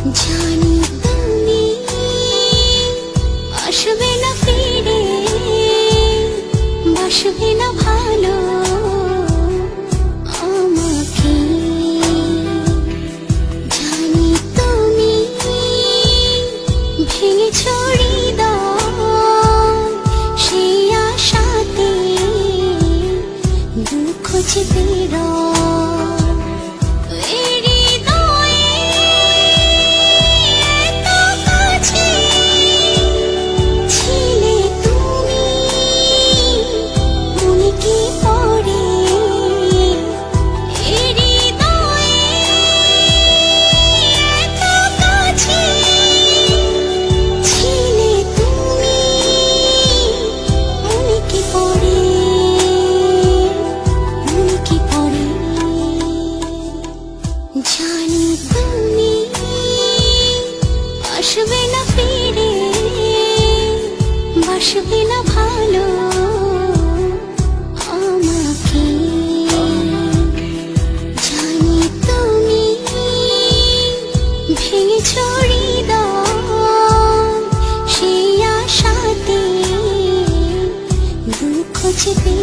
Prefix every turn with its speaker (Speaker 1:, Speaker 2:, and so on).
Speaker 1: জানি তুমি আসবে না ফিরে, বাসবে না ভালো আমাকে। জানি তুমি ভেঙেছ হৃদয়, সেই আশাতে দুঃখ চেপে জানি তুমি আসবে না ফিরে, বাসবে না ভালো আমাকে। জানি তুমি ভেঙেছ হৃদয়, সেই আশাতে দুঃখ চেপে